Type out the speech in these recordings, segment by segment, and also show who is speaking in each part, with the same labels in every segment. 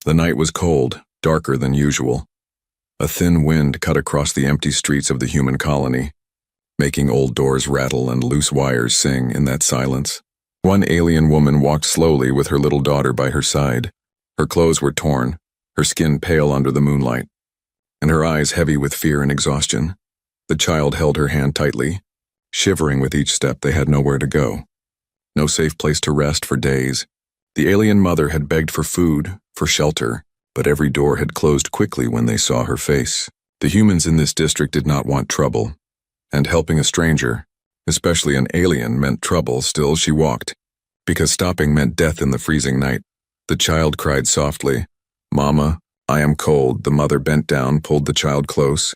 Speaker 1: The night was cold, darker than usual. A thin wind cut across the empty streets of the human colony, making old doors rattle and loose wires sing in that silence. One alien woman walked slowly with her little daughter by her side. Her clothes were torn, her skin pale under the moonlight, and her eyes heavy with fear and exhaustion. The child held her hand tightly. Shivering with each step, they had nowhere to go. No safe place to rest for days. The alien mother had begged for food, for shelter, but every door had closed quickly when they saw her face. The humans in this district did not want trouble, and helping a stranger, especially an alien, meant trouble. Still she walked, because stopping meant death in the freezing night. The child cried softly, "Mama, I am cold." The mother bent down, pulled the child close,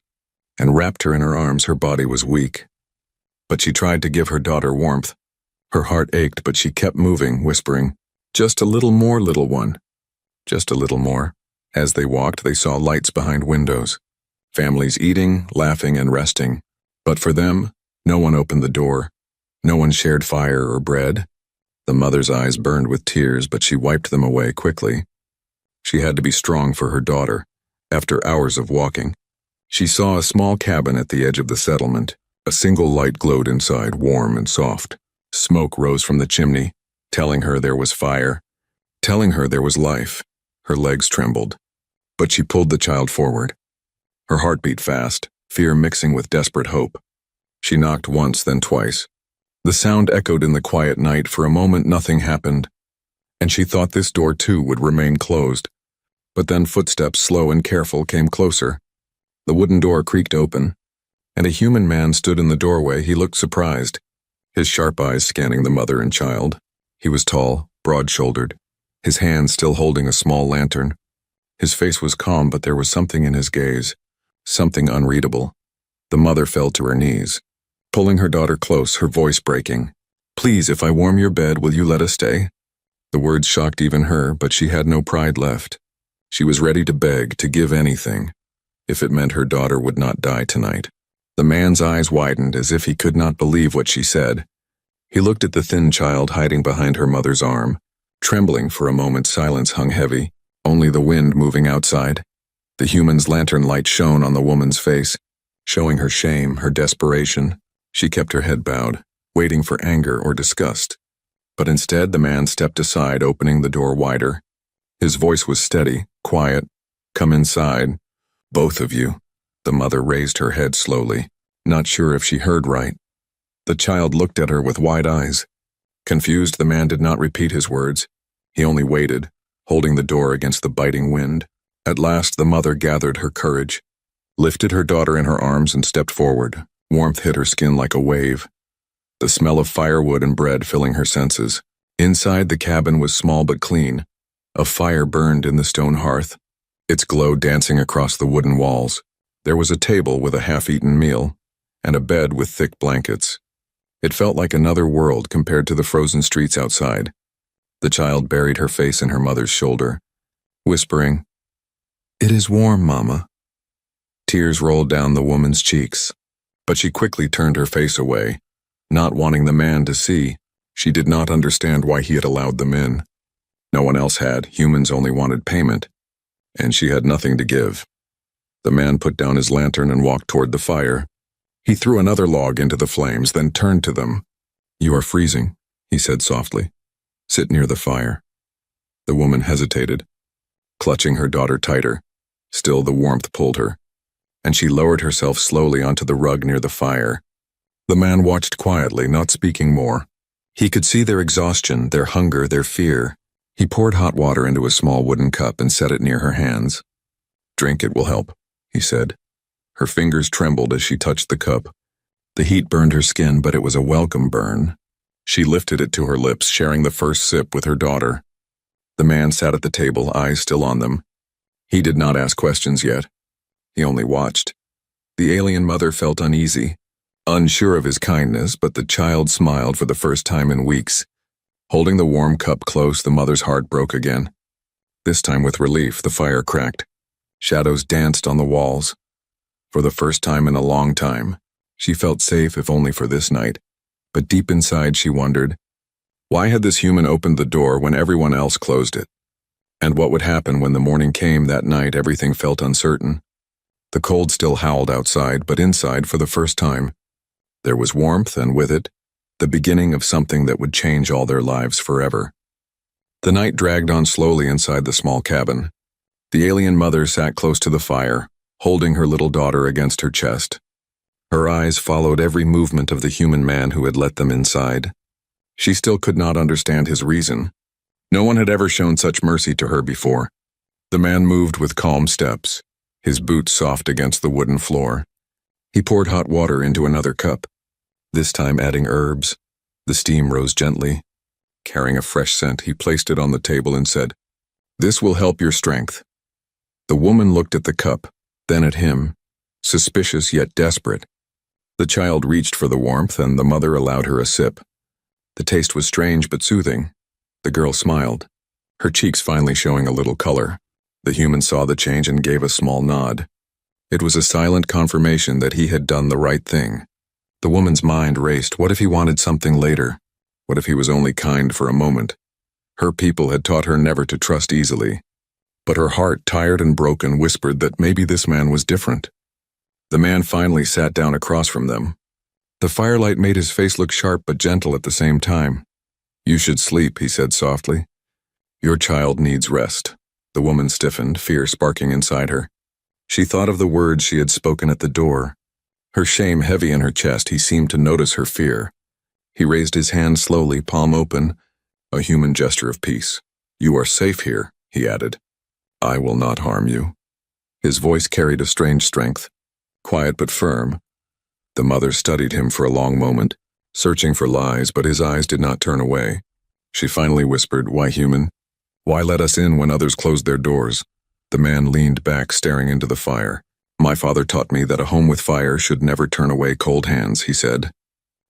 Speaker 1: and wrapped her in her arms. Her body was weak, but she tried to give her daughter warmth. Her heart ached, but she kept moving, whispering, "Just a little more, little one. Just a little more." As they walked, they saw lights behind windows, families eating, laughing, and resting. But for them, no one opened the door. No one shared fire or bread. The mother's eyes burned with tears, but she wiped them away quickly. She had to be strong for her daughter. After hours of walking, she saw a small cabin at the edge of the settlement. A single light glowed inside, warm and soft. Smoke rose from the chimney, telling her there was fire, telling her there was life. Her legs trembled, but she pulled the child forward. Her heart beat fast, fear mixing with desperate hope. She knocked once, then twice. The sound echoed in the quiet night. For a moment nothing happened, and she thought this door too would remain closed. But then footsteps, slow and careful, came closer. The wooden door creaked open, and a human man stood in the doorway. He looked surprised, his sharp eyes scanning the mother and child. He was tall, broad-shouldered, his hand still holding a small lantern. His face was calm, but there was something in his gaze, something unreadable. The mother fell to her knees, pulling her daughter close, her voice breaking. "Please, if I warm your bed, will you let us stay?" The words shocked even her, but she had no pride left. She was ready to beg, to give anything, if it meant her daughter would not die tonight. The man's eyes widened as if he could not believe what she said. He looked at the thin child hiding behind her mother's arm. Trembling for a moment, silence hung heavy, only the wind moving outside. The human's lantern light shone on the woman's face, showing her shame, her desperation. She kept her head bowed, waiting for anger or disgust. But instead the man stepped aside, opening the door wider. His voice was steady, quiet. "Come inside, both of you." The mother raised her head slowly, not sure if she heard right. The child looked at her with wide eyes. Confused, the man did not repeat his words. He only waited, holding the door against the biting wind. At last the mother gathered her courage, lifted her daughter in her arms and stepped forward. Warmth hit her skin like a wave, the smell of firewood and bread filling her senses. Inside, the cabin was small but clean. A fire burned in the stone hearth, its glow dancing across the wooden walls. There was a table with a half-eaten meal, and a bed with thick blankets. It felt like another world compared to the frozen streets outside. The child buried her face in her mother's shoulder, whispering, "It is warm, Mama." Tears rolled down the woman's cheeks, but she quickly turned her face away, not wanting the man to see. She did not understand why he had allowed them in. No one else had. Humans only wanted payment, and she had nothing to give. The man put down his lantern and walked toward the fire. He threw another log into the flames, then turned to them. "You are freezing," he said softly. "Sit near the fire." The woman hesitated, clutching her daughter tighter. Still the warmth pulled her, and she lowered herself slowly onto the rug near the fire. The man watched quietly, not speaking more. He could see their exhaustion, their hunger, their fear. He poured hot water into a small wooden cup and set it near her hands. "Drink, it will help," he said. Her fingers trembled as she touched the cup. The heat burned her skin, but it was a welcome burn. She lifted it to her lips, sharing the first sip with her daughter. The man sat at the table, eyes still on them. He did not ask questions yet. He only watched. The alien mother felt uneasy, unsure of his kindness, but the child smiled for the first time in weeks. Holding the warm cup close, the mother's heart broke again. This time with relief, the fire cracked. Shadows danced on the walls. For the first time in a long time, she felt safe, if only for this night. But deep inside she wondered, why had this human opened the door when everyone else closed it? And what would happen when the morning came that night, everything felt uncertain. The cold still howled outside, but inside, for the first time, there was warmth, and with it, the beginning of something that would change all their lives forever. The night dragged on slowly inside the small cabin. The alien mother sat close to the fire, holding her little daughter against her chest. Her eyes followed every movement of the human man who had let them inside. She still could not understand his reason. No one had ever shown such mercy to her before. The man moved with calm steps, his boots soft against the wooden floor. He poured hot water into another cup, this time adding herbs. The steam rose gently. Carrying a fresh scent, he placed it on the table and said, "This will help your strength." The woman looked at the cup, then at him, suspicious yet desperate. The child reached for the warmth, and the mother allowed her a sip. The taste was strange but soothing. The girl smiled, her cheeks finally showing a little color. The human saw the change and gave a small nod. It was a silent confirmation that he had done the right thing. The woman's mind raced. What if he wanted something later? What if he was only kind for a moment? Her people had taught her never to trust easily. But her heart, tired and broken, whispered that maybe this man was different. The man finally sat down across from them. The firelight made his face look sharp but gentle at the same time. "You should sleep," he said softly. "Your child needs rest." The woman stiffened, fear sparking inside her. She thought of the words she had spoken at the door. Her shame heavy in her chest, he seemed to notice her fear. He raised his hand slowly, palm open, a human gesture of peace. "You are safe here," he added. "I will not harm you." His voice carried a strange strength, quiet but firm. The mother studied him for a long moment, searching for lies, but his eyes did not turn away. She finally whispered, "Why human? Why let us in when others closed their doors?" The man leaned back, staring into the fire. "My father taught me that a home with fire should never turn away cold hands," he said.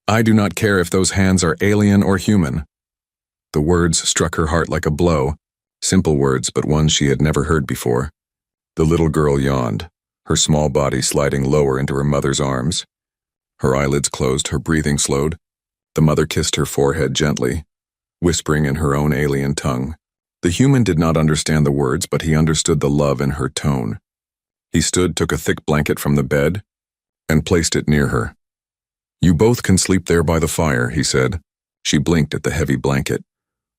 Speaker 1: "I do not care if those hands are alien or human." The words struck her heart like a blow, simple words, but ones she had never heard before. The little girl yawned, her small body sliding lower into her mother's arms. Her eyelids closed, her breathing slowed. The mother kissed her forehead gently, whispering in her own alien tongue. The human did not understand the words, but he understood the love in her tone. He stood, took a thick blanket from the bed, and placed it near her. "You both can sleep there by the fire," he said. She blinked at the heavy blanket,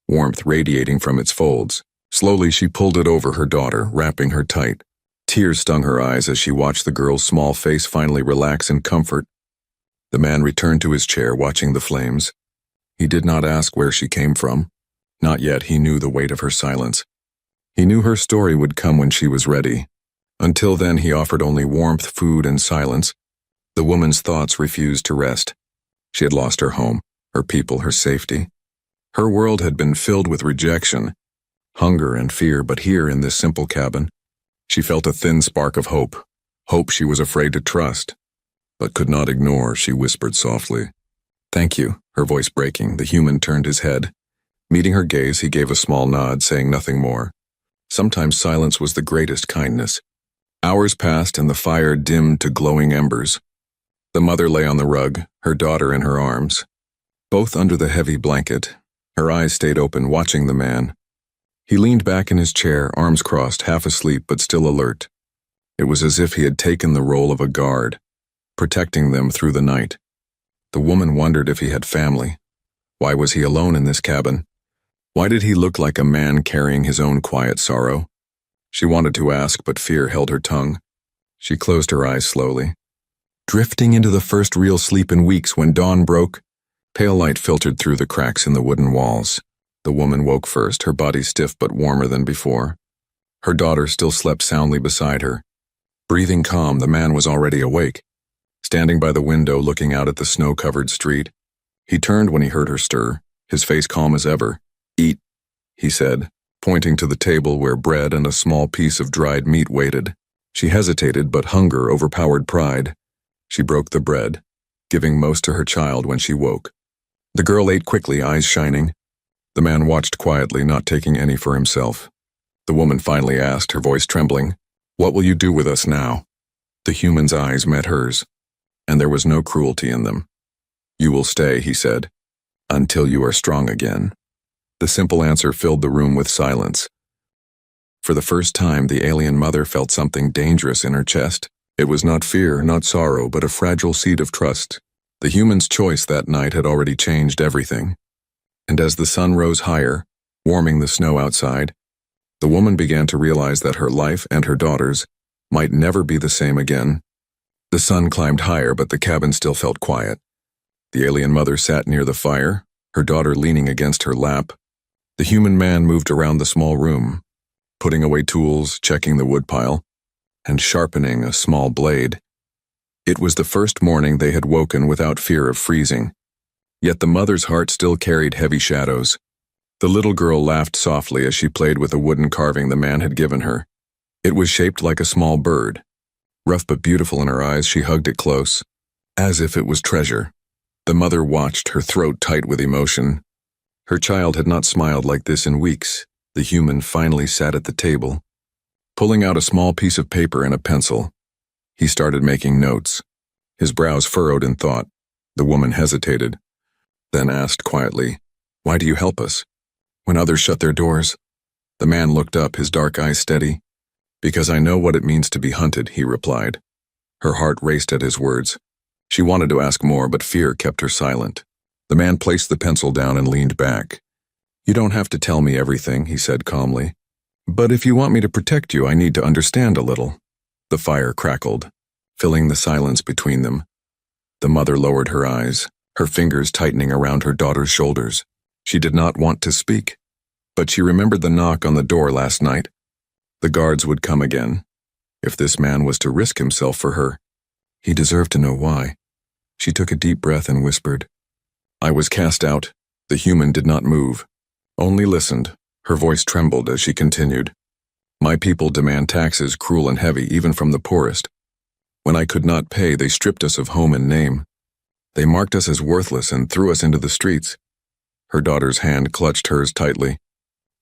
Speaker 1: warmth radiating from its folds. Slowly she pulled it over her daughter, wrapping her tight. Tears stung her eyes as she watched the girl's small face finally relax in comfort. The man returned to his chair, watching the flames. He did not ask where she came from. Not yet. He knew the weight of her silence. He knew her story would come when she was ready. Until then, he offered only warmth, food, and silence. The woman's thoughts refused to rest. She had lost her home, her people, her safety. Her world had been filled with rejection, hunger, and fear, but here in this simple cabin, she felt a thin spark of hope. Hope she was afraid to trust, but could not ignore. She whispered softly, "Thank you," her voice breaking. The human turned his head. Meeting her gaze, he gave a small nod, saying nothing more. Sometimes silence was the greatest kindness. Hours passed and the fire dimmed to glowing embers. The mother lay on the rug, her daughter in her arms, both under the heavy blanket. Her eyes stayed open, watching the man. He leaned back in his chair, arms crossed, half asleep but still alert. It was as if he had taken the role of a guard, protecting them through the night. The woman wondered if he had family. Why was he alone in this cabin? Why did he look like a man carrying his own quiet sorrow? She wanted to ask, but fear held her tongue. She closed her eyes slowly, drifting into the first real sleep in weeks. When dawn broke, pale light filtered through the cracks in the wooden walls. The woman woke first, her body stiff but warmer than before. Her daughter still slept soundly beside her. Breathing calm, the man was already awake, standing by the window looking out at the snow-covered street. He turned when he heard her stir, his face calm as ever. "Eat," he said, pointing to the table where bread and a small piece of dried meat waited. She hesitated, but hunger overpowered pride. She broke the bread, giving most to her child when she woke. The girl ate quickly, eyes shining. The man watched quietly, not taking any for himself. The woman finally asked, her voice trembling, "What will you do with us now?" The human's eyes met hers, and there was no cruelty in them. "You will stay," he said, "until you are strong again." The simple answer filled the room with silence. For the first time, the alien mother felt something dangerous in her chest. It was not fear, not sorrow, but a fragile seed of trust. The human's choice that night had already changed everything. And as the sun rose higher, warming the snow outside, the woman began to realize that her life and her daughter's might never be the same again. The sun climbed higher, but the cabin still felt quiet. The alien mother sat near the fire, her daughter leaning against her lap. The human man moved around the small room, putting away tools, checking the woodpile, and sharpening a small blade. It was the first morning they had woken without fear of freezing. Yet the mother's heart still carried heavy shadows. The little girl laughed softly as she played with a wooden carving the man had given her. It was shaped like a small bird. Rough but beautiful in her eyes, she hugged it close, as if it was treasure. The mother watched, her throat tight with emotion. Her child had not smiled like this in weeks. The human finally sat at the table. Pulling out a small piece of paper and a pencil, he started making notes. His brows furrowed in thought. The woman hesitated, then asked quietly, "Why do you help us when others shut their doors?" The man looked up, his dark eyes steady. "Because I know what it means to be hunted," he replied. Her heart raced at his words. She wanted to ask more, but fear kept her silent. The man placed the pencil down and leaned back. "You don't have to tell me everything," he said calmly. "But if you want me to protect you, I need to understand a little." The fire crackled, filling the silence between them. The mother lowered her eyes, her fingers tightening around her daughter's shoulders. She did not want to speak, but she remembered the knock on the door last night. The guards would come again. If this man was to risk himself for her, he deserved to know why. She took a deep breath and whispered, "I was cast out." The human did not move, only listened. Her voice trembled as she continued, "My people demand taxes cruel and heavy, even from the poorest. When I could not pay, they stripped us of home and name. They marked us as worthless and threw us into the streets." Her daughter's hand clutched hers tightly.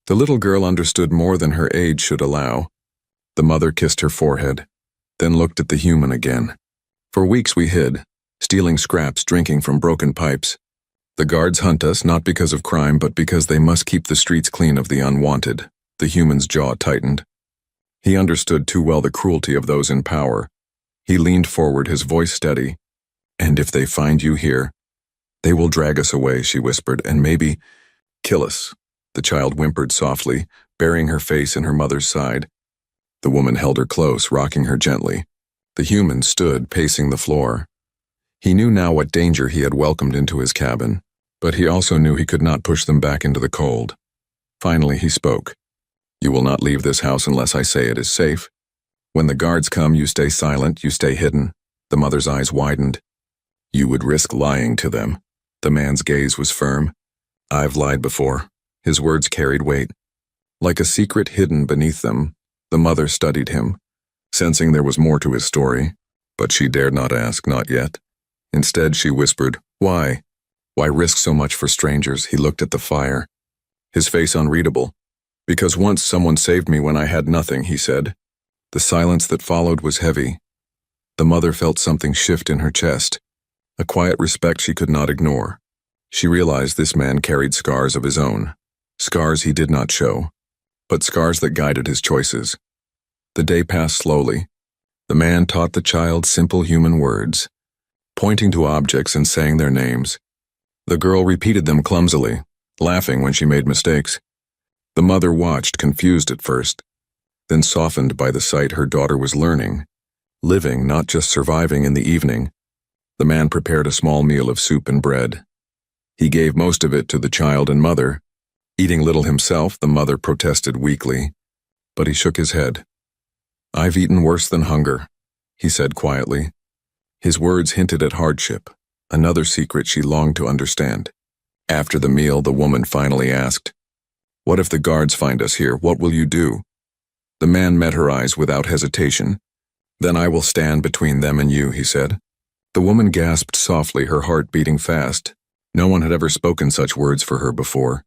Speaker 1: The little girl understood more than her age should allow. The mother kissed her forehead, then looked at the human again. "For weeks we hid, stealing scraps, drinking from broken pipes. The guards hunt us not because of crime, but because they must keep the streets clean of the unwanted." The human's jaw tightened. He understood too well the cruelty of those in power. He leaned forward, his voice steady. "And if they find you here, they will drag us away," she whispered, "and maybe kill us." The child whimpered softly, burying her face in her mother's side. The woman held her close, rocking her gently. The human stood, pacing the floor. He knew now what danger he had welcomed into his cabin, but he also knew he could not push them back into the cold. Finally, he spoke. "You will not leave this house unless I say it is safe. When the guards come, you stay silent, you stay hidden." The mother's eyes widened. "You would risk lying to them." The man's gaze was firm. "I've lied before." His words carried weight. Like a secret hidden beneath them, the mother studied him, sensing there was more to his story, but she dared not ask, not yet. Instead, she whispered, "Why? Why risk so much for strangers?" He looked at the fire, his face unreadable. "Because once someone saved me when I had nothing," he said. The silence that followed was heavy. The mother felt something shift in her chest, a quiet respect she could not ignore. She realized this man carried scars of his own. Scars he did not show, but scars that guided his choices. The day passed slowly. The man taught the child simple human words, pointing to objects and saying their names. The girl repeated them clumsily, laughing when she made mistakes. The mother watched, confused at first, then softened by the sight her daughter was learning, living, not just surviving. In the evening, the man prepared a small meal of soup and bread. He gave most of it to the child and mother. Eating little himself, the mother protested weakly, but he shook his head. "I've eaten worse than hunger," he said quietly. His words hinted at hardship, another secret she longed to understand. After the meal, the woman finally asked, "What if the guards find us here? What will you do?" The man met her eyes without hesitation. "Then I will stand between them and you," he said. The woman gasped softly, her heart beating fast. No one had ever spoken such words for her before.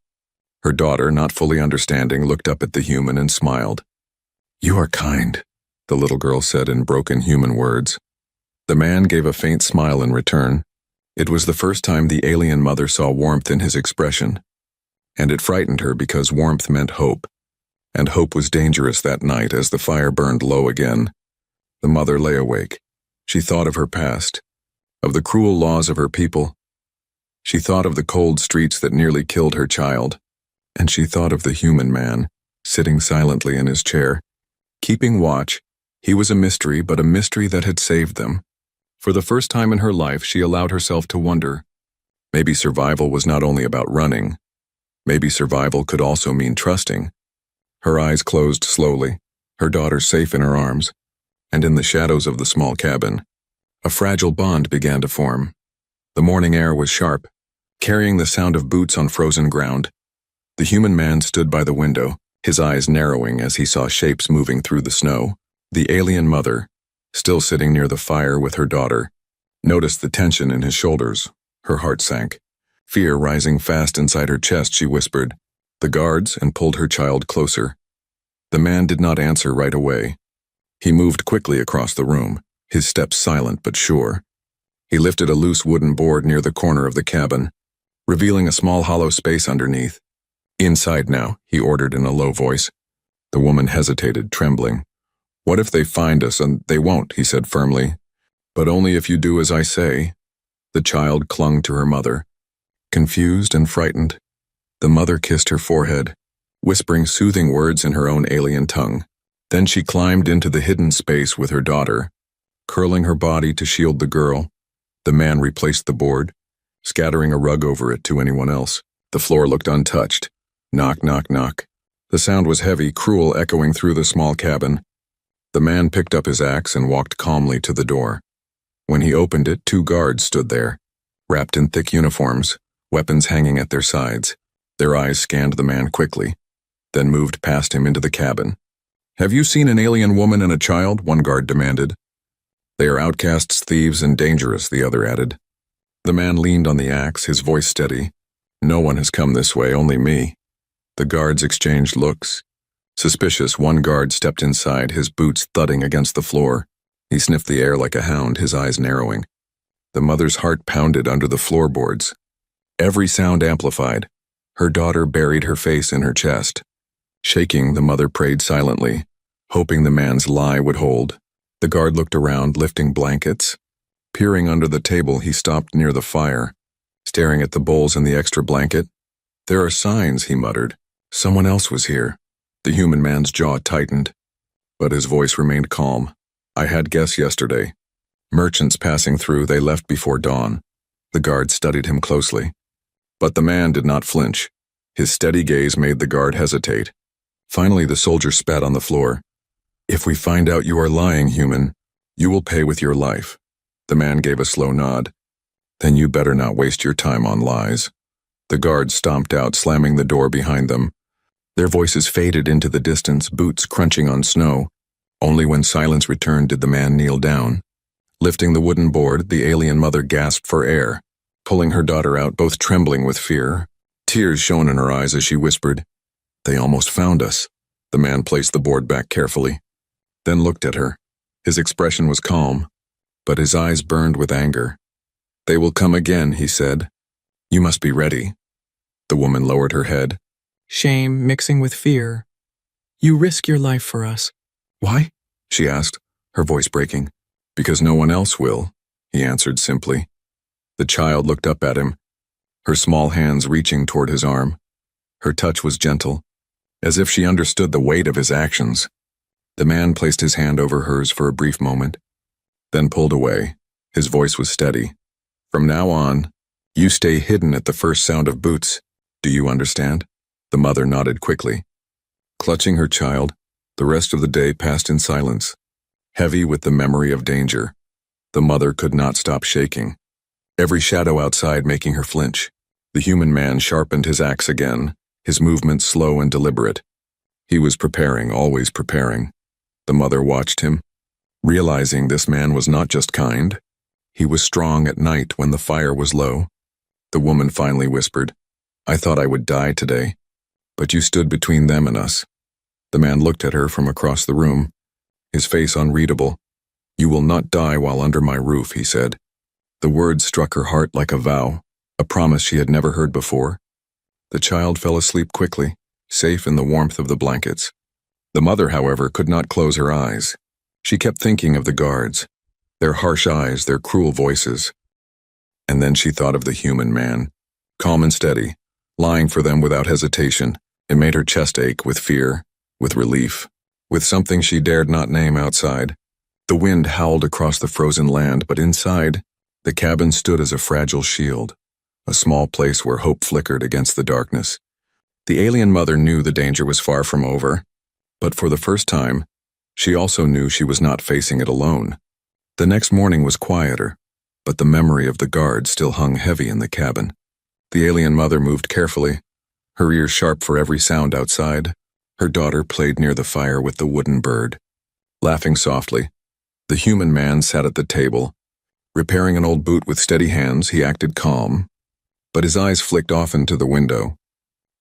Speaker 1: Her daughter, not fully understanding, looked up at the human and smiled. "You are kind," the little girl said in broken human words. The man gave a faint smile in return. It was the first time the alien mother saw warmth in his expression, and it frightened her because warmth meant hope. And hope was dangerous that night as the fire burned low again. The mother lay awake. She thought of her past, of the cruel laws of her people. She thought of the cold streets that nearly killed her child. And she thought of the human man, sitting silently in his chair, keeping watch. He was a mystery, but a mystery that had saved them. For the first time in her life, she allowed herself to wonder. Maybe survival was not only about running. Maybe survival could also mean trusting. Her eyes closed slowly, her daughter safe in her arms, and in the shadows of the small cabin, a fragile bond began to form. The morning air was sharp, carrying the sound of boots on frozen ground. The human man stood by the window, his eyes narrowing as he saw shapes moving through the snow. The alien mother, still sitting near the fire with her daughter, noticed the tension in his shoulders. Her heart sank. Fear rising fast inside her chest, she whispered, "The guards," and pulled her child closer. The man did not answer right away. He moved quickly across the room, his steps silent but sure. He lifted a loose wooden board near the corner of the cabin, revealing a small hollow space underneath. "Inside now," he ordered in a low voice. The woman hesitated, trembling. "What if they find us?" "And they won't," he said firmly. "But only if you do as I say." The child clung to her mother. Confused and frightened, the mother kissed her forehead, whispering soothing words in her own alien tongue. Then she climbed into the hidden space with her daughter, curling her body to shield the girl. The man replaced the board, scattering a rug over it to anyone else. The floor looked untouched. Knock, knock, knock. The sound was heavy, cruel, echoing through the small cabin. The man picked up his axe and walked calmly to the door. When he opened it, 2 guards stood there, wrapped in thick uniforms, weapons hanging at their sides. Their eyes scanned the man quickly, then moved past him into the cabin. "Have you seen an alien woman and a child?" one guard demanded. "They are outcasts, thieves, and dangerous," the other added. The man leaned on the axe, his voice steady. "No one has come this way, only me." The guards exchanged looks. Suspicious, one guard stepped inside, his boots thudding against the floor. He sniffed the air like a hound, his eyes narrowing. The mother's heart pounded under the floorboards. Every sound amplified. Her daughter buried her face in her chest. Shaking, the mother prayed silently, hoping the man's lie would hold. The guard looked around, lifting blankets. Peering under the table, he stopped near the fire, staring at the bowls and the extra blanket. "There are signs," he muttered. "Someone else was here." The human man's jaw tightened, but his voice remained calm. "I had guests yesterday. Merchants passing through, they left before dawn." The guard studied him closely. But the man did not flinch. His steady gaze made the guard hesitate. Finally, the soldier spat on the floor. "If we find out you are lying, human, you will pay with your life." The man gave a slow nod. "Then you better not waste your time on lies." The guards stomped out, slamming the door behind them. Their voices faded into the distance, boots crunching on snow. Only when silence returned did the man kneel down. Lifting the wooden board, the alien mother gasped for air, pulling her daughter out, both trembling with fear. Tears shone in her eyes as she whispered, "They almost found us." The man placed the board back carefully, then looked at her. His expression was calm, but his eyes burned with anger. "They will come again," he said. "You must be ready." The woman lowered her head.
Speaker 2: Shame mixing with fear. "You risk your life for us."
Speaker 1: "Why?" she asked, her voice breaking. "Because no one else will," he answered simply. The child looked up at him, her small hands reaching toward his arm. Her touch was gentle, as if she understood the weight of his actions. The man placed his hand over hers for a brief moment, then pulled away. His voice was steady. "From now on, you stay hidden at the first sound of boots. Do you understand?" The mother nodded quickly. Clutching her child, the rest of the day passed in silence, heavy with the memory of danger. The mother could not stop shaking, every shadow outside making her flinch. The human man sharpened his axe again, his movements slow and deliberate. He was preparing, always preparing. The mother watched him, realizing this man was not just kind. He was strong at night when the fire was low. The woman finally whispered, "I thought I would die today, but you stood between them and us." The man looked at her from across the room, his face unreadable. "You will not die while under my roof," he said. The words struck her heart like a vow, a promise she had never heard before. The child fell asleep quickly, safe in the warmth of the blankets. The mother, however, could not close her eyes. She kept thinking of the guards, their harsh eyes, their cruel voices. And then she thought of the human man, calm and steady, lying for them without hesitation. It made her chest ache with fear, with relief, with something she dared not name outside. The wind howled across the frozen land, but inside, the cabin stood as a fragile shield, a small place where hope flickered against the darkness. The alien mother knew the danger was far from over, but for the first time, she also knew she was not facing it alone. The next morning was quieter, but the memory of the guard still hung heavy in the cabin. The alien mother moved carefully, her ears sharp for every sound outside. Her daughter played near the fire with the wooden bird. Laughing softly, the human man sat at the table. Repairing an old boot with steady hands, he acted calm, but his eyes flicked often to the window.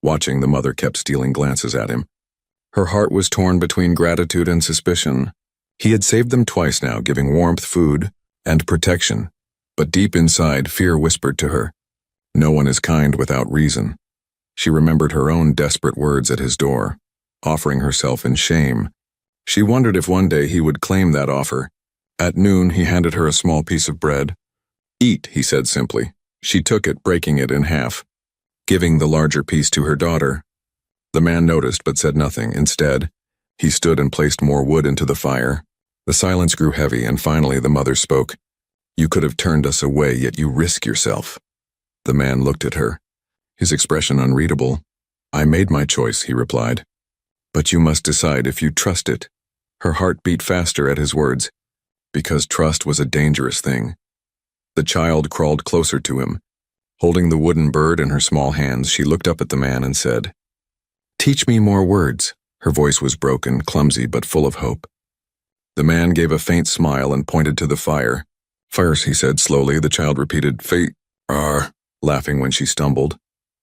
Speaker 1: Watching, the mother kept stealing glances at him. Her heart was torn between gratitude and suspicion. He had saved them twice now, giving warmth, food, and protection. But deep inside, fear whispered to her, "No one is kind without reason." She remembered her own desperate words at his door, offering herself in shame. She wondered if one day he would claim that offer. At noon, he handed her a small piece of bread. "Eat," he said simply. She took it, breaking it in half, giving the larger piece to her daughter. The man noticed but said nothing. Instead, he stood and placed more wood into the fire. The silence grew heavy, and finally the mother spoke. "You could have turned us away, yet you risk yourself." The man looked at her, his expression unreadable. "I made my choice," he replied. "But you must decide if you trust it." Her heart beat faster at his words, because trust was a dangerous thing. The child crawled closer to him. Holding the wooden bird in her small hands, she looked up at the man and said, "Teach me more words." Her voice was broken, clumsy, but full of hope. The man gave a faint smile and pointed to the fire. "Fires," he said slowly. The child repeated, laughing when she stumbled.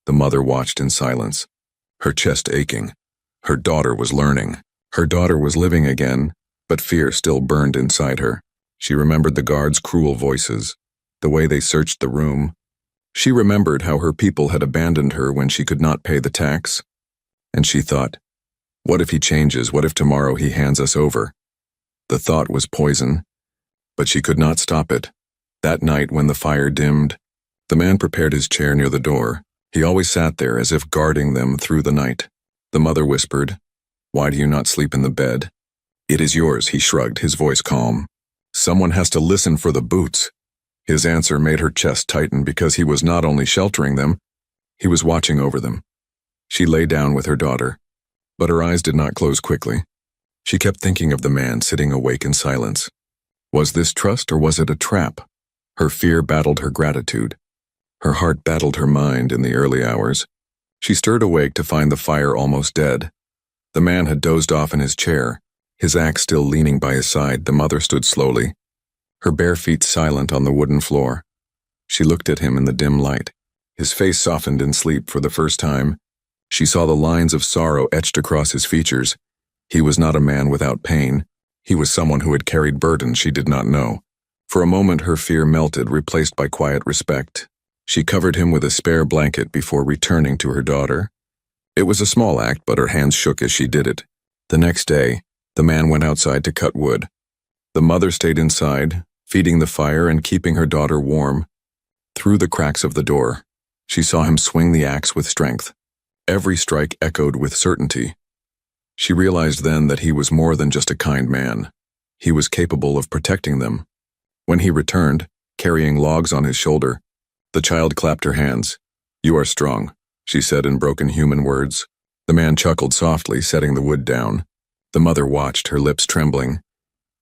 Speaker 1: The mother watched in silence, her chest aching. Her daughter was learning. Her daughter was living again, but fear still burned inside her. She remembered the guards' cruel voices, the way they searched the room. She remembered how her people had abandoned her when she could not pay the tax. And she thought, what if he changes? What if tomorrow he hands us over? The thought was poison, but she could not stop it. That night, when the fire dimmed, the man prepared his chair near the door. He always sat there as if guarding them through the night. The mother whispered, "Why do you not sleep in the bed?" "It is yours," he shrugged, his voice calm. "Someone has to listen for the boots." His answer made her chest tighten because he was not only sheltering them, he was watching over them. She lay down with her daughter, but her eyes did not close quickly. She kept thinking of the man sitting awake in silence. Was this trust or was it a trap? Her fear battled her gratitude. Her heart battled her mind in the early hours. She stirred awake to find the fire almost dead. The man had dozed off in his chair, his axe still leaning by his side. The mother stood slowly, her bare feet silent on the wooden floor. She looked at him in the dim light. His face softened in sleep for the first time. She saw the lines of sorrow etched across his features. He was not a man without pain. He was someone who had carried burdens she did not know. For a moment her fear melted, replaced by quiet respect. She covered him with a spare blanket before returning to her daughter. It was a small act, but her hands shook as she did it. The next day, the man went outside to cut wood. The mother stayed inside, feeding the fire and keeping her daughter warm. Through the cracks of the door, she saw him swing the axe with strength. Every strike echoed with certainty. She realized then that he was more than just a kind man. He was capable of protecting them. When he returned, carrying logs on his shoulder, the child clapped her hands. "You are strong," she said in broken human words. The man chuckled softly, setting the wood down. The mother watched, her lips trembling.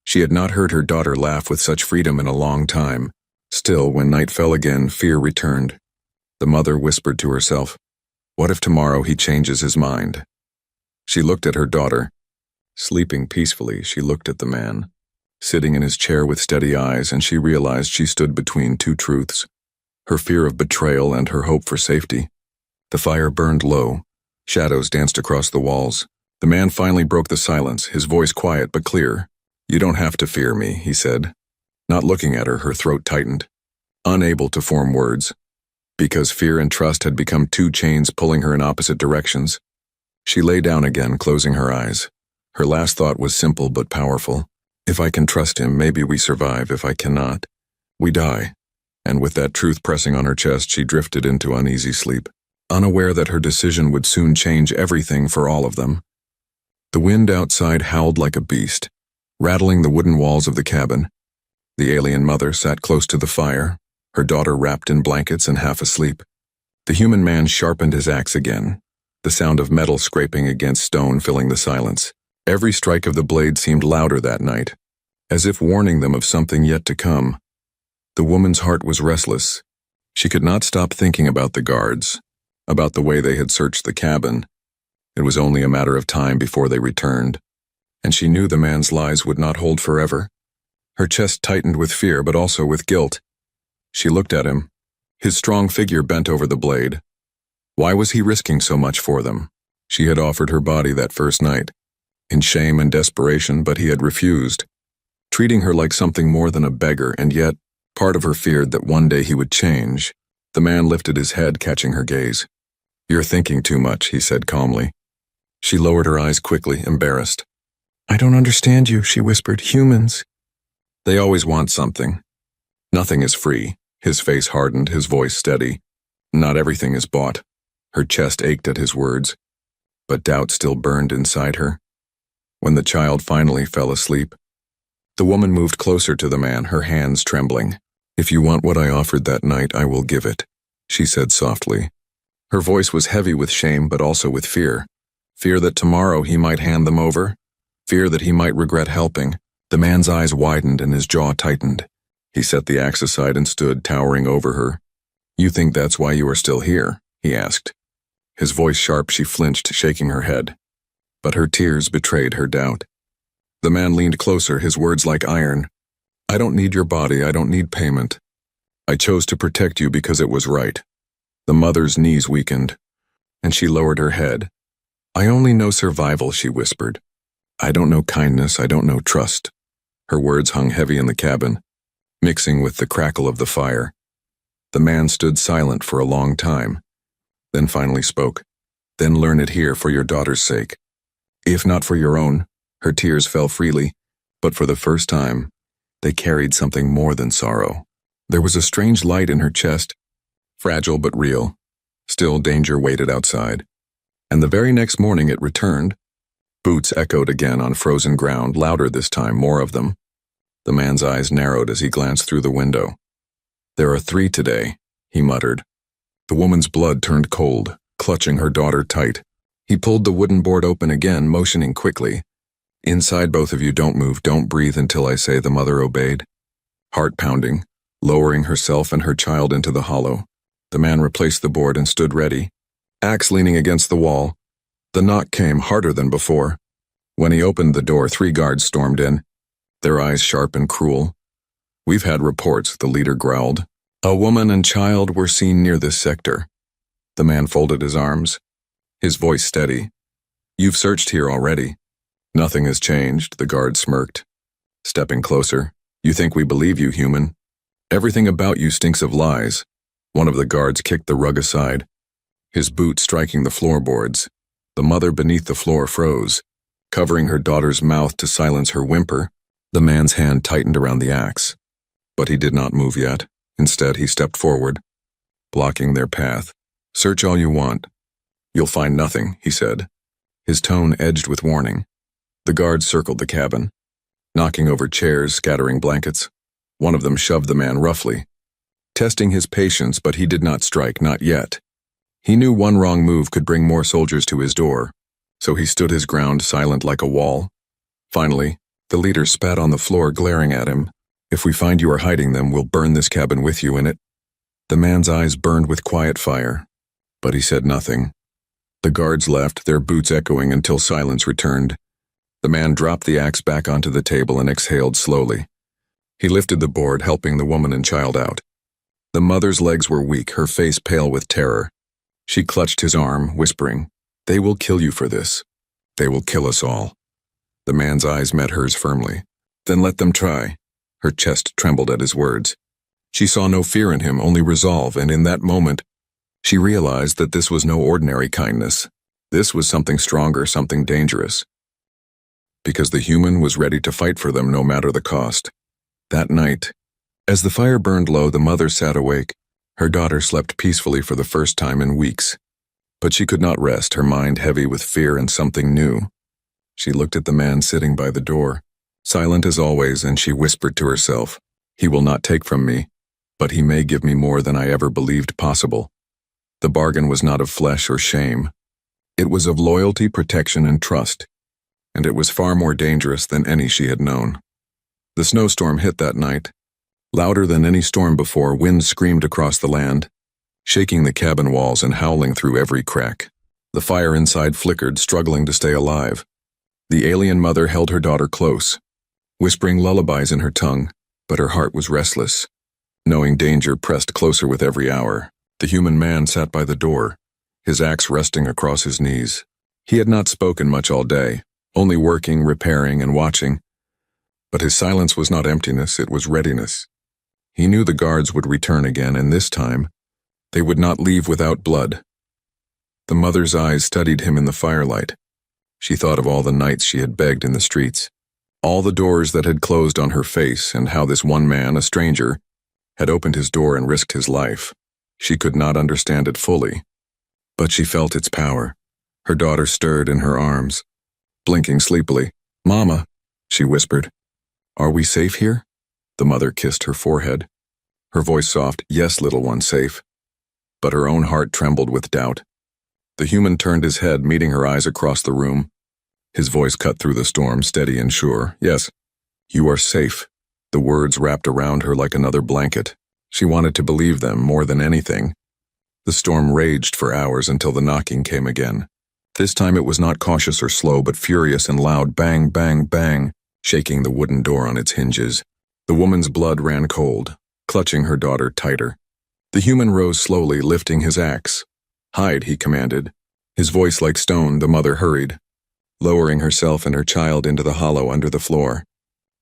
Speaker 1: She had not heard her daughter laugh with such freedom in a long time. Still, when night fell again, fear returned. The mother whispered to herself, "What if tomorrow he changes his mind?" She looked at her daughter. Sleeping peacefully, she looked at the man, sitting in his chair with steady eyes, and she realized she stood between two truths, her fear of betrayal and her hope for safety. The fire burned low. Shadows danced across the walls. The man finally broke the silence, his voice quiet but clear. "You don't have to fear me," he said. Not looking at her, her throat tightened, unable to form words, because fear and trust had become two chains pulling her in opposite directions. She lay down again, closing her eyes. Her last thought was simple but powerful. If I can trust him, maybe we survive. If I cannot, we die. And with that truth pressing on her chest, she drifted into uneasy sleep, unaware that her decision would soon change everything for all of them. The wind outside howled like a beast, rattling the wooden walls of the cabin. The alien mother sat close to the fire, her daughter wrapped in blankets and half asleep. The human man sharpened his axe again, the sound of metal scraping against stone filling the silence. Every strike of the blade seemed louder that night, as if warning them of something yet to come. The woman's heart was restless. She could not stop thinking about the guards, about the way they had searched the cabin. It was only a matter of time before they returned, and she knew the man's lies would not hold forever. Her chest tightened with fear, but also with guilt. She looked at him, his strong figure bent over the blade. Why was he risking so much for them? She had offered her body that first night, in shame and desperation, but he had refused, treating her like something more than a beggar, and yet, part of her feared that one day he would change. The man lifted his head, catching her gaze. "You're thinking too much," he said calmly. She lowered her eyes quickly, embarrassed.
Speaker 2: "I don't understand you," she whispered. "Humans."
Speaker 1: "They always want something. Nothing is free." His face hardened, his voice steady. "Not everything is bought." Her chest ached at his words, but doubt still burned inside her. When the child finally fell asleep, the woman moved closer to the man, her hands trembling. "If you want what I offered that night, I will give it," she said softly. Her voice was heavy with shame, but also with fear. Fear that tomorrow he might hand them over. Fear that he might regret helping. The man's eyes widened and his jaw tightened. He set the axe aside and stood, towering over her. "You think that's why you are still here?" he asked. His voice sharp, she flinched, shaking her head. But her tears betrayed her doubt. The man leaned closer, his words like iron. "I don't need your body, I don't need payment. I chose to protect you because it was right." The mother's knees weakened, and she lowered her head. "I only know survival," she whispered. "I don't know kindness, I don't know trust." Her words hung heavy in the cabin, mixing with the crackle of the fire. The man stood silent for a long time, then finally spoke. "Then learn it here for your daughter's sake. If not for your own." Her tears fell freely, but for the first time, they carried something more than sorrow. There was a strange light in her chest, fragile but real. Still, danger waited outside. And the very next morning it returned. Boots echoed again on frozen ground, louder this time, more of them. The man's eyes narrowed as he glanced through the window. "There are 3 today," he muttered. The woman's blood turned cold, clutching her daughter tight. He pulled the wooden board open again, motioning quickly. "Inside, both of you, don't move, don't breathe until I say," the mother obeyed. Heart pounding, lowering herself and her child into the hollow. The man replaced the board and stood ready, axe leaning against the wall. The knock came harder than before. When he opened the door, 3 guards stormed in, their eyes sharp and cruel. "We've had reports," the leader growled. "A woman and child were seen near this sector." The man folded his arms, his voice steady. "You've searched here already." "Nothing has changed," the guard smirked, stepping closer. "You think we believe you, human? Everything about you stinks of lies." One of the guards kicked the rug aside, his boot striking the floorboards. The mother beneath the floor froze, covering her daughter's mouth to silence her whimper. The man's hand tightened around the axe, but he did not move yet. Instead, he stepped forward, blocking their path. "Search all you want. You'll find nothing," he said, his tone edged with warning. The guards circled the cabin, knocking over chairs, scattering blankets. One of them shoved the man roughly, testing his patience, but he did not strike, not yet. He knew one wrong move could bring more soldiers to his door, so he stood his ground, silent like a wall. Finally, the leader spat on the floor, glaring at him. "If we find you are hiding them, we'll burn this cabin with you in it." The man's eyes burned with quiet fire, but he said nothing. The guards left, their boots echoing until silence returned. The man dropped the axe back onto the table and exhaled slowly. He lifted the board, helping the woman and child out. The mother's legs were weak, her face pale with terror. She clutched his arm, whispering, "They will kill you for this. They will kill us all." The man's eyes met hers firmly. "Then let them try." Her chest trembled at his words. She saw no fear in him, only resolve, and in that moment, she realized that this was no ordinary kindness. This was something stronger, something dangerous. because the human was ready to fight for them no matter the cost. That night, as the fire burned low, the mother sat awake. Her daughter slept peacefully for the first time in weeks. But she could not rest, her mind heavy with fear and something new. She looked at the man sitting by the door, silent as always, and she whispered to herself, "He will not take from me, but he may give me more than I ever believed possible." The bargain was not of flesh or shame. It was of loyalty, protection, and trust, and it was far more dangerous than any she had known. The snowstorm hit that night. Louder than any storm before, wind screamed across the land, shaking the cabin walls and howling through every crack. The fire inside flickered, struggling to stay alive. The alien mother held her daughter close, whispering lullabies in her tongue, but her heart was restless. Knowing danger pressed closer with every hour. The human man sat by the door, his axe resting across his knees. He had not spoken much all day, only working, repairing, and watching. But his silence was not emptiness, it was readiness. He knew the guards would return again, and this time, they would not leave without blood. The mother's eyes studied him in the firelight. She thought of all the nights she had begged in the streets, all the doors that had closed on her face, and how this one man, a stranger, had opened his door and risked his life. She could not understand it fully, but she felt its power. Her daughter stirred in her arms, blinking sleepily. "Mama," she whispered. "Are we safe here?" The mother kissed her forehead, her voice soft. "Yes, little one, safe." But her own heart trembled with doubt. The human turned his head, meeting her eyes across the room. His voice cut through the storm, steady and sure. "Yes, you are safe." The words wrapped around her like another blanket. She wanted to believe them more than anything. The storm raged for hours until the knocking came again. This time it was not cautious or slow, but furious and loud. Bang, bang, bang, shaking the wooden door on its hinges. The woman's blood ran cold, clutching her daughter tighter. The human rose slowly, lifting his axe. "Hide," he commanded. His voice like stone, the mother hurried, lowering herself and her child into the hollow under the floor.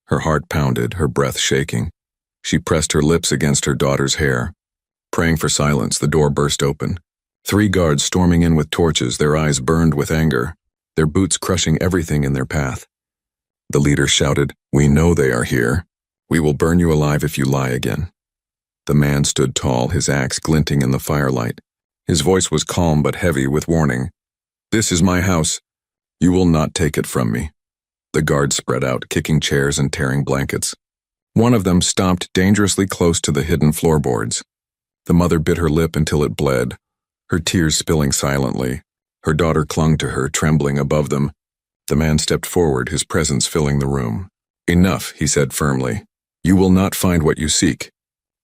Speaker 1: Her heart pounded, her breath shaking. She pressed her lips against her daughter's hair. Praying for silence, the door burst open. 3 guards storming in with torches, their eyes burned with anger, their boots crushing everything in their path. The leader shouted, "We know they are here. We will burn you alive if you lie again." The man stood tall, his axe glinting in the firelight. His voice was calm but heavy with warning. "This is my house. You will not take it from me." The guards spread out, kicking chairs and tearing blankets. One of them stomped dangerously close to the hidden floorboards. The mother bit her lip until it bled, her tears spilling silently. Her daughter clung to her, trembling above them. The man stepped forward, his presence filling the room. "Enough," he said firmly. "You will not find what you seek,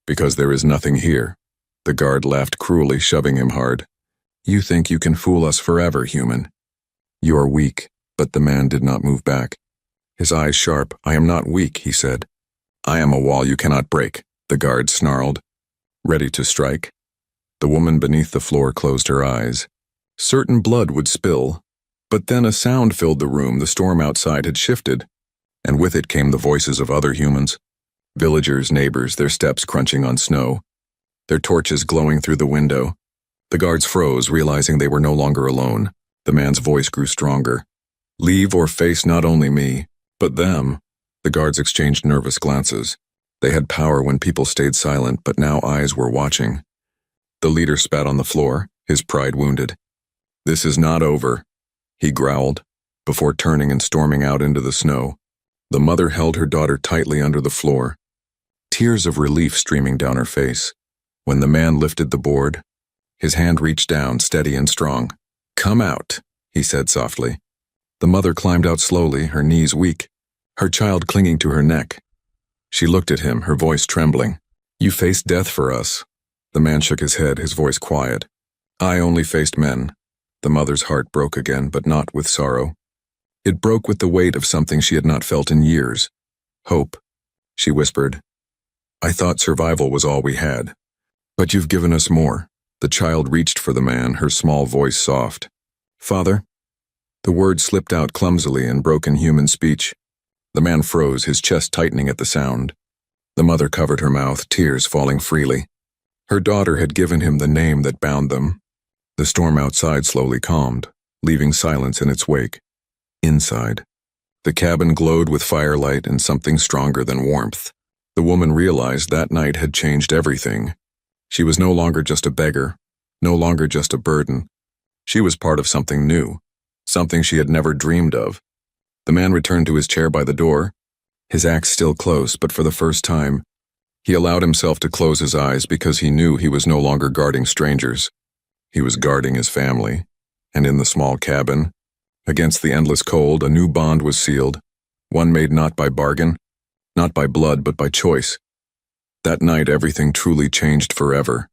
Speaker 1: because there is nothing here." The guard laughed cruelly, shoving him hard. "You think you can fool us forever, human. You are weak." But the man did not move back. His eyes sharp. "I am not weak," he said. "I am a wall you cannot break," the guard snarled. Ready to strike? The woman beneath the floor closed her eyes. Certain blood would spill, but then a sound filled the room. The storm outside had shifted, and with it came the voices of other humans. Villagers, neighbors, their steps crunching on snow, their torches glowing through the window. The guards froze, realizing they were no longer alone. The man's voice grew stronger. "Leave or face not only me, but them." The guards exchanged nervous glances. They had power when people stayed silent, but now eyes were watching. The leader spat on the floor, his pride wounded. "This is not over," he growled, before turning and storming out into the snow. The mother held her daughter tightly under the floor, tears of relief streaming down her face. When the man lifted the board, his hand reached down, steady and strong. "Come out," he said softly. The mother climbed out slowly, her knees weak, her child clinging to her neck. She looked at him, her voice trembling. "You faced death for us." The man shook his head, his voice quiet. "I only faced men." The mother's heart broke again, but not with sorrow. It broke with the weight of something she had not felt in years. "Hope," she whispered. "I thought survival was all we had. But you've given us more." The child reached for the man, her small voice soft. "Father?" The words slipped out clumsily in broken human speech. The man froze, his chest tightening at the sound. The mother covered her mouth, tears falling freely. Her daughter had given him the name that bound them. The storm outside slowly calmed, leaving silence in its wake. Inside, The cabin glowed with firelight and something stronger than warmth. The woman realized that night had changed everything. She was no longer just a beggar, no longer just a burden. She was part of something new, something she had never dreamed of. The man returned to his chair by the door, his axe still close, but for the first time, he allowed himself to close his eyes because he knew he was no longer guarding strangers. He was guarding his family. And in the small cabin, against the endless cold, a new bond was sealed, one made not by bargain, not by blood, but by choice. That night, everything truly changed forever.